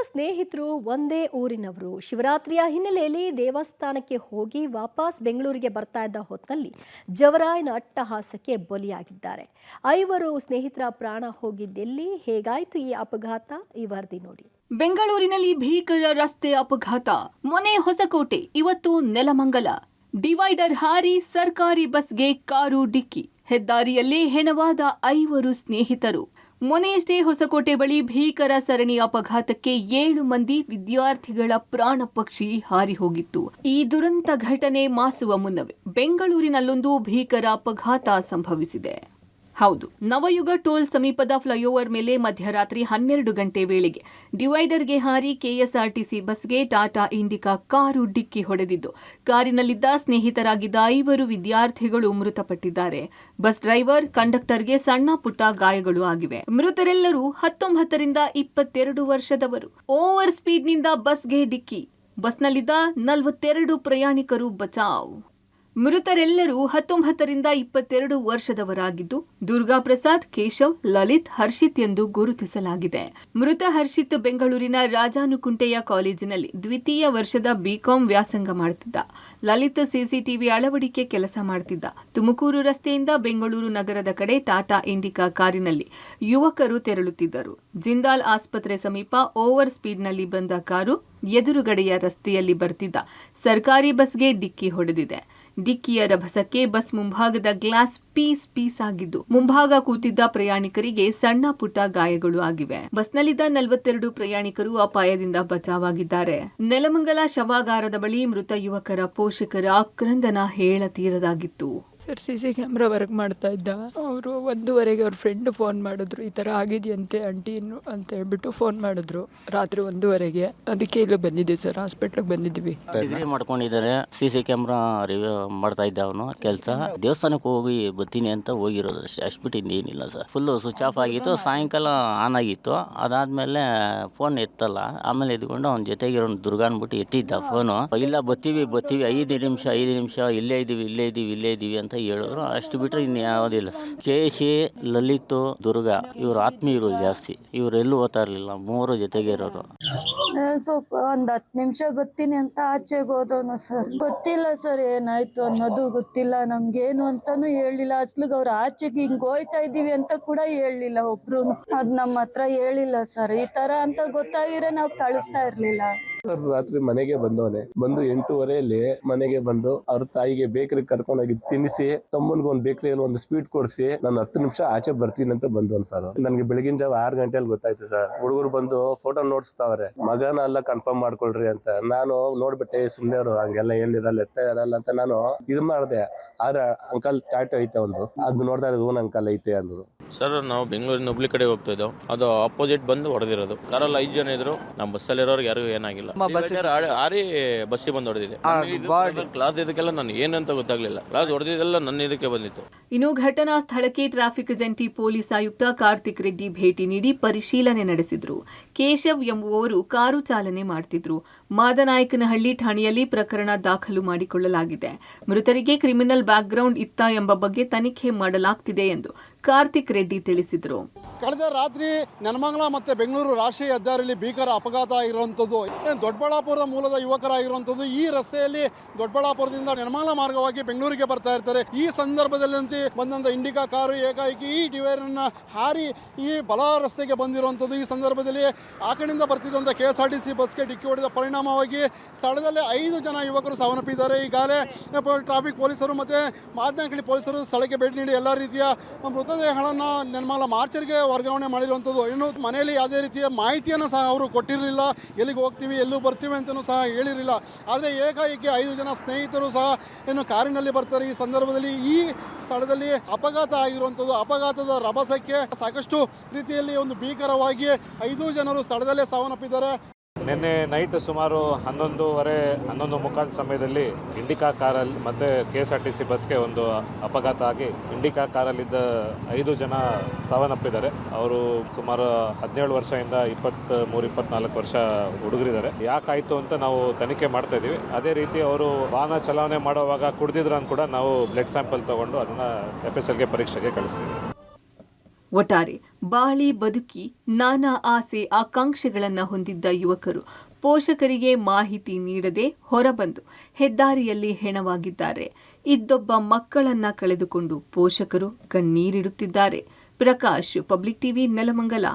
ಸ್ನೇಹಿತರು ಒಂದೇ ಊರಿನವರು ಶಿವರಾತ್ರಿಯ ಹಿನ್ನೆಲೆಯಲ್ಲಿ ದೇವಸ್ಥಾನಕ್ಕೆ ಹೋಗಿ ವಾಪಸ್ ಬೆಂಗಳೂರಿಗೆ ಬರ್ತಾ ಇದ್ದ ಹೊತ್ತಲ್ಲಿ ಜವರಾಯನ ಅಟ್ಟಹಾಸಕ್ಕೆ ಬಲಿಯಾಗಿದ್ದಾರೆ. 5 ಸ್ನೇಹಿತರ ಪ್ರಾಣ ಹೋಗಿದ್ದೆಲ್ಲಿ, ಹೇಗಾಯಿತು ಈ ಅಪಘಾತ? ಈ ವರದಿ ನೋಡಿ. ಬೆಂಗಳೂರಿನಲ್ಲಿ ಭೀಕರ ರಸ್ತೆ ಅಪಘಾತ. ಮೊನ್ನೆ ಹೊಸಕೋಟೆ, ಇವತ್ತು ನೆಲಮಂಗಲ. ಡಿವೈಡರ್ ಹಾರಿ ಸರ್ಕಾರಿ ಬಸ್ಗೆ ಕಾರು ಡಿಕ್ಕಿ. ಹೆದ್ದಾರಿಯಲ್ಲೇ ಹೆಣವಾದ 5 ಸ್ನೇಹಿತರು. ಮೊನ್ನೆಯಷ್ಟೇ ಹೊಸಕೋಟೆ ಬಳಿ ಭೀಕರ ಸರಣಿ ಅಪಘಾತಕ್ಕೆ 7 ಮಂದಿ ವಿದ್ಯಾರ್ಥಿಗಳ ಪ್ರಾಣ ಪಕ್ಷಿ ಹಾರಿ ಹೋಗಿತ್ತು. ಈ ದುರಂತ ಘಟನೆ ಮಾಸುವ ಮುನ್ನವೇ ಬೆಂಗಳೂರಿನಲ್ಲೊಂದು ಭೀಕರ ಅಪಘಾತ ಸಂಭವಿಸಿದೆ. ಹೌದು, ನವಯುಗ ಟೋಲ್ ಸಮೀಪದ ಫ್ಲೈಓವರ್ ಮೇಲೆ ಮಧ್ಯರಾತ್ರಿ 12 ಗಂಟೆ ವೇಳೆಗೆ ಡಿವೈಡರ್ಗೆ ಹಾರಿ ಕೆಎಸ್ಆರ್ಟಿಸಿ ಬಸ್ಗೆ ಟಾಟಾ ಇಂಡಿಕಾ ಕಾರು ಡಿಕ್ಕಿ ಹೊಡೆದಿದ್ದು, ಕಾರಿನಲ್ಲಿದ್ದ ಸ್ನೇಹಿತರಾಗಿದ್ದ 5 ವಿದ್ಯಾರ್ಥಿಗಳು ಮೃತಪಟ್ಟಿದ್ದಾರೆ. ಬಸ್ ಡ್ರೈವರ್, ಕಂಡಕ್ಟರ್ಗೆ ಸಣ್ಣ ಪುಟ್ಟ ಗಾಯಗಳು ಆಗಿವೆ. ಮೃತರೆಲ್ಲರೂ 19 ರಿಂದ 22 ವರ್ಷದವರು. ಓವರ್ ಸ್ಪೀಡ್ನಿಂದ ಬಸ್ಗೆ ಡಿಕ್ಕಿ. ಬಸ್ನಲ್ಲಿದ್ದ 42 ಪ್ರಯಾಣಿಕರು ಬಚಾವ್. ಮೃತರೆಲ್ಲರೂ 19 ರಿಂದ 22 ವರ್ಷದವರಾಗಿದ್ದು, ದುರ್ಗಾ ಪ್ರಸಾದ್, ಕೇಶವ್, ಲಲಿತ್, ಹರ್ಷಿತ್ ಎಂದು ಗುರುತಿಸಲಾಗಿದೆ. ಮೃತ ಹರ್ಷಿತ್ ಬೆಂಗಳೂರಿನ ರಾಜಾನುಕುಂಟೆಯ ಕಾಲೇಜಿನಲ್ಲಿ ದ್ವಿತೀಯ ವರ್ಷದ ಬಿಕಾಂ ವ್ಯಾಸಂಗ ಮಾಡುತ್ತಿದ್ದ. ಲಲಿತ್ ಸಿಸಿಟಿವಿ ಅಳವಡಿಕೆ ಕೆಲಸ ಮಾಡುತ್ತಿದ್ದ. ತುಮಕೂರು ರಸ್ತೆಯಿಂದ ಬೆಂಗಳೂರು ನಗರದ ಕಡೆ ಟಾಟಾ ಇಂಡಿಕಾ ಕಾರಿನಲ್ಲಿ ಯುವಕರು ತೆರಳುತ್ತಿದ್ದರು. ಜಿಂದಾಲ್ ಆಸ್ಪತ್ರೆ ಸಮೀಪ ಓವರ್ ಸ್ಪೀಡ್ನಲ್ಲಿ ಬಂದ ಕಾರು ಎದುರುಗಡೆಯ ರಸ್ತೆಯಲ್ಲಿ ಬರ್ತಿದ್ದ ಸರ್ಕಾರಿ ಬಸ್ಗೆ ಡಿಕ್ಕಿ ಹೊಡೆದಿದೆ. ಡಿಕ್ಕಿಯ ರಭಸಕ್ಕೆ ಬಸ್ ಮುಂಭಾಗದ ಗ್ಲಾಸ್ ಪೀಸ್ ಆಗಿದ್ದು, ಮುಂಭಾಗ ಕೂತಿದ್ದ ಪ್ರಯಾಣಿಕರಿಗೆ ಸಣ್ಣ ಪುಟ್ಟ ಗಾಯಗಳು ಆಗಿವೆ. ಬಸ್ನಲ್ಲಿದ್ದ 42 ಪ್ರಯಾಣಿಕರು ಅಪಾಯದಿಂದ ಬಚಾವಾಗಿದ್ದಾರೆ. ನೆಲಮಂಗಲ ಶವಾಗಾರದ ಬಳಿ ಮೃತ ಯುವಕರ ಪೋಷಕರ ಆಕ್ರಂದನ ಹೇಳತೀರದಾಗಿತ್ತು. ಸರ್, ಸಿಸಿ ಕ್ಯಾಮ್ರಾ ವರ್ಕ್ ಮಾಡ್ತಾ ಇದ್ದ. ಅವರು 1:30ಗೆ ಅವ್ರ ಫ್ರೆಂಡ್ ಫೋನ್ ಮಾಡಿದ್ರು, ಈ ಥರ ಆಗಿದೆಯಂತೆ ಆಂಟಿ ಅಂತ ಹೇಳ್ಬಿಟ್ಟು ಫೋನ್ ಮಾಡಿದ್ರು. ರಾತ್ರಿ 1:30ಗೆ. ಅದಕ್ಕೆ ಇಲ್ಲಿ ಬಂದಿದ್ದೀವಿ ಸರ್, ಹಾಸ್ಪಿಟ್ಲಿಗೆ ಬಂದಿದ್ವಿ. ಡಿಗ್ರಿ ಮಾಡ್ಕೊಂಡಿದ್ದಾರೆ. ಸಿಸಿ ಕ್ಯಾಮ್ರಾ ರಿವ್ಯೂ ಮಾಡ್ತಾ ಇದ್ದ ಅವನು ಕೆಲಸ. ದೇವಸ್ಥಾನಕ್ಕೆ ಹೋಗಿ ಬರ್ತೀನಿ ಅಂತ ಹೋಗಿರೋದು ಅಷ್ಟು ಬಿಟ್ಟು ಏನಿಲ್ಲ ಸರ್. ಫುಲ್ಲು ಸ್ವಿಚ್ ಆಫ್ ಆಗಿತ್ತು. ಸಾಯಂಕಾಲ ಆನ್ ಆಗಿತ್ತು. ಅದಾದ್ಮೇಲೆ ಫೋನ್ ಎತ್ತಲ್ಲ. ಆಮೇಲೆ ಎದ್ಕೊಂಡು ಅವ್ನ ಜೊತೆಗಿರೋ ದುರ್ಗ ಅಂದ್ಬಿಟ್ಟು ಎತ್ತಿದ್ದ ಫೋನು. ಇಲ್ಲ ಬರ್ತೀವಿ 5 ನಿಮಿಷ ಇಲ್ಲೇ ಇದೀವಿ ಅಂತ ಹೇಳಿದ್ರು. ಅಷ್ಟು ಬಿಟ್ಟರೆ ಇನ್ನು ಯಾವುದಿಲ್ಲ. ಕೇಶಿ, ಲಲಿತ್, ದುರ್ಗಾ ಇವ್ರು ಆತ್ಮೀಯರು ಜಾಸ್ತಿ. ಇವರೆಲ್ಲೂ ಓದ್ತಾ ಇರಲಿಲ್ಲ. 3 ಜೊತೆಗೆ ಇರೋರು. ಸ್ವಲ್ಪ ಒಂದು 10 ನಿಮಿಷ ಬರ್ತೀನಿ ಅಂತ ಆಚೆಗೆ ಹೋದವನು ಸರ್. ಗೊತ್ತಿಲ್ಲ ಸರ್ ಏನಾಯ್ತು ಅನ್ನೋದು ಗೊತ್ತಿಲ್ಲ. ನಮ್ಗೇನು ಅಂತಾನು ಹೇಳಿಲ್ಲ. ಅಸ್ಲಿಗೆ ಅವ್ರು ಆಚೆಗೆ ಹಿಂಗ್ ಹೋಯ್ತಾ ಇದೀವಿ ಅಂತ ಕೂಡ ಹೇಳಿಲ್ಲ ಒಬ್ರು. ಅದ್ ನಮ್ಮ ಹತ್ರ ಹೇಳಿಲ್ಲ ಸರ್. ಈ ತರ ಅಂತ ಗೊತ್ತಾಗಿದ್ರೆ ನಾವು ಕಳಿಸ್ತಾ ಇರ್ಲಿಲ್ಲ. ರಾತ್ರಿ ಮನೆಗೆ ಬಂದವನೆ. ಬಂದು 8:30 ಮನೆಗೆ ಬಂದು ಅವ್ರ ತಾಯಿಗೆ ಬೇಕರಿ ಕರ್ಕೊಂಡೋಗಿ ತಿನ್ನಿಸಿ, ತಮ್ಮನ್ಗೆ ಒಂದು ಬೇಕರಿಯಲ್ಲಿ ಒಂದು ಸ್ವೀಟ್ ಕೊಡಿಸಿ, ನಾನು 10 ನಿಮಿಷ ಆಚೆ ಬರ್ತೀನಿ ಅಂತ ಬಂದವನ್ ಸರ್. ನನ್ಗೆ ಬೆಳಗಿನ ಜಾವ 6 ಗಂಟೆಯಲ್ಲಿ ಗೊತ್ತಾಯ್ತು ಸರ್. ಹುಡುಗರು ಬಂದು ಫೋಟೋ ನೋಡ್ಸ್ತಾವ್ರೆ, ಮಗನ ಎಲ್ಲ ಕನ್ಫರ್ಮ್ ಮಾಡ್ಕೊಳ್ರಿ ಅಂತ. ನಾನು ನೋಡ್ಬಿಟ್ಟೆ, ಸುಮ್ನೆ ಅವರು ಹಂಗೆಲ್ಲ ಏನಿರಲ್ಲ, ಎತ್ತ ಇರಲ್ಲ ಅಂತ ನಾನು ಇದು ಮಾಡಿದೆ. ಆದ್ರೆ ಅಂಕಲ್ ಟಾಟೋ ಐತೆ ಒಂದು, ಅದು ನೋಡ್ತಾ ಇರೋದು ಓನ್ ಅಂಕಲ್ ಐತೆ ಅಂದ್ರು. ಸರ್, ನಾವು ಬೆಂಗಳೂರಿನ ಹುಬ್ಳಿ ಕಡೆ ಹೋಗ್ತಾ ಇದ್ದೋ. ಅದು ಆಪೋಸಿಟ್ ಬಂದು ಹೊಡೆದಿರೋದು. ಕಾರಲ್ಲಿ 5 ಜನ ಇದ್ರು. ನಮ್ಮ ಬಸ್ಸಲ್ಲಿ ಇರೋರ್ಗೆ ಯಾರಿಗೂ ಏನಾಗಿಲ್ಲ. ಆರಿ ಬಸ್ಸಿಗೆ ಬಂದು ಹೊಡೆದಿದೆ. ಕ್ಲಾಸ್ ಇದಕ್ಕೆಲ್ಲ ನಾನು ಏನಂತ ಗೊತ್ತಾಗ್ಲಿಲ್ಲ. ಕ್ಲಾಸ್ ಹೊಡೆದಿದ್ದೆಲ್ಲ ನನ್ನ ಇದಕ್ಕೆ ಬಂದಿತ್ತು. ಇನ್ನು ಘಟನಾ ಸ್ಥಳಕ್ಕೆ ಟ್ರಾಫಿಕ್ ಜಂಟಿ ಪೊಲೀಸ್ ಆಯುಕ್ತ ಕಾರ್ತಿಕ್ ರೆಡ್ಡಿ ಭೇಟಿ ನೀಡಿ ಪರಿಶೀಲನೆ ನಡೆಸಿದ್ರು. ಕೇಶವ್ ಎಂಬುವವರು ಕಾರು ಚಾಲನೆ ಮಾಡ್ತಿದ್ರು. ಮಾದನಾಯಕನಹಳ್ಳಿ ಠಾಣೆಯಲ್ಲಿ ಪ್ರಕರಣ ದಾಖಲು ಮಾಡಿಕೊಳ್ಳಲಾಗಿದೆ. ಮೃತರಿಗೆ ಕ್ರಿಮಿನಲ್ ಬ್ಯಾಕ್ಗ್ರೌಂಡ್ ಇತ್ತ ಎಂಬ ಬಗ್ಗೆ ತನಿಖೆ ಮಾಡಲಾಗ್ತಿದೆ ಎಂದು ಕಾರ್ತಿಕ್ ರೆಡ್ಡಿ ತಿಳಿಸಿದರು. ಕಳೆದ ರಾತ್ರಿ ನೆಲಮಂಗಲ ಮತ್ತೆ ಬೆಂಗಳೂರು ರಾಷ್ಟ್ರೀಯ ಹೆದ್ದಾರಿಯಲ್ಲಿ ಭೀಕರ ಅಪಘಾತ ಆಗಿರುವಂಥದ್ದು. ದೊಡ್ಡಬಳ್ಳಾಪುರದ ಮೂಲದ ಯುವಕರಾಗಿರುವಂಥದ್ದು. ಈ ರಸ್ತೆಯಲ್ಲಿ ದೊಡ್ಡಬಳ್ಳಾಪುರದಿಂದ ನೆಲಮಂಗಲ ಮಾರ್ಗವಾಗಿ ಬೆಂಗಳೂರಿಗೆ ಬರ್ತಾ ಇರ್ತಾರೆ. ಈ ಸಂದರ್ಭದಲ್ಲಿ ಬಂದಂತ ಇಂಡಿಕಾ ಕಾರು ಏಕಾಏಕಿ ಈ ಡಿವೈಡರ್ ಅನ್ನ ಹಾರಿ ಈ ಬಲ ರಸ್ತೆಗೆ ಬಂದಿರುವಂಥದ್ದು. ಈ ಸಂದರ್ಭದಲ್ಲಿ ಆ ಕಡೆಯಿಂದ ಬರ್ತಿದ್ದಂಥ KSRTC ಬಸ್ಗೆ ಡಿಕ್ಕಿ ಹೊಡೆದ ಪರಿಣಾಮವಾಗಿ ಸ್ಥಳದಲ್ಲೇ 5 ಜನ ಯುವಕರು ಸಾವನ್ನಪ್ಪಿದ್ದಾರೆ. ಈಗಾಗಲೇ ಟ್ರಾಫಿಕ್ ಪೊಲೀಸರು ಮತ್ತೆ ಮಾದನಾಯಕನಹಳ್ಳಿ ಪೊಲೀಸರು ಸ್ಥಳಕ್ಕೆ ಭೇಟಿ ನೀಡಿ ಎಲ್ಲ ರೀತಿಯ ಮೃತದೇಹಗಳನ್ನು ನೆಲಮಂಗಲ ಮಾರ್ಚರಿಗೆ ವರ್ಗಾವಣೆ ಮಾಡಿರುವಂಥದ್ದು. ಇನ್ನು ಮನೆಯಲ್ಲಿ ಯಾವುದೇ ರೀತಿಯ ಮಾಹಿತಿಯನ್ನು ಸಹ ಅವರು ಕೊಟ್ಟಿರಲಿಲ್ಲ. ಎಲ್ಲಿಗೆ ಹೋಗ್ತೀವಿ, ಎಲ್ಲೂ ಬರ್ತೀವಿ ಅಂತಲೂ ಸಹ ಹೇಳಿರಲಿಲ್ಲ. ಆದರೆ ಏಕಾಏಕಿ 5 ಜನ ಸ್ನೇಹಿತರು ಸಹ ಏನು ಕಾರಿನಲ್ಲಿ ಬರ್ತಾರೆ. ಈ ಸಂದರ್ಭದಲ್ಲಿ ಈ ಸ್ಥಳದಲ್ಲಿ ಅಪಘಾತ ಆಗಿರುವಂಥದ್ದು. ಅಪಘಾತದ ರಭಸಕ್ಕೆ ಸಾಕಷ್ಟು ರೀತಿಯಲ್ಲಿ ಒಂದು ಭೀಕರವಾಗಿ 5 ಜನರು ಸ್ಥಳದಲ್ಲೇ ಸಾವನ್ನಪ್ಪಿದ್ದಾರೆ. ನಿನ್ನೆ ನೈಟ್ ಸುಮಾರು 11:30 ಸಮಯದಲ್ಲಿ ಇಂಡಿಕಾ ಕಾರಲ್ಲಿ ಮತ್ತು KSRTC ಬಸ್ಗೆ ಒಂದು ಅಪಘಾತ ಆಗಿ ಇಂಡಿಕಾ ಕಾರಲ್ಲಿದ್ದ 5 ಜನ ಸಾವನ್ನಪ್ಪಿದ್ದಾರೆ. ಅವರು ಸುಮಾರು 17 ವರ್ಷದಿಂದ 23-24 ವರ್ಷ ಹುಡುಗರಿದ್ದಾರೆ. ಯಾಕಾಯಿತು ಅಂತ ನಾವು ತನಿಖೆ ಮಾಡ್ತಾ ಇದ್ದೀವಿ. ಅದೇ ರೀತಿ ಅವರು ವಾಹನ ಚಲಾವಣೆ ಮಾಡುವಾಗ ಕುಡಿದಿದ್ರು ಅಂತ ಕೂಡ ನಾವು ಬ್ಲಡ್ ಸ್ಯಾಂಪಲ್ ತಗೊಂಡು ಅದನ್ನು FSLಗೆ ಪರೀಕ್ಷೆಗೆ ಕಳಿಸ್ತೀವಿ. ಒಟ್ಟಾರೆ ಬಾಳಿ ಬದುಕಿ ನಾನಾ ಆಸೆ ಆಕಾಂಕ್ಷೆಗಳನ್ನು ಹೊಂದಿದ್ದ ಯುವಕರು ಪೋಷಕರಿಗೆ ಮಾಹಿತಿ ನೀಡದೆ ಹೊರಬಂದು ಹೆದ್ದಾರಿಯಲ್ಲಿ ಹೆಣವಾಗಿದ್ದಾರೆ. ಇದ್ದೊಬ್ಬ ಮಕ್ಕಳನ್ನ ಕಳೆದುಕೊಂಡು ಪೋಷಕರು ಕಣ್ಣೀರಿಡುತ್ತಿದ್ದಾರೆ. Prakash, public TV, Nelamangala.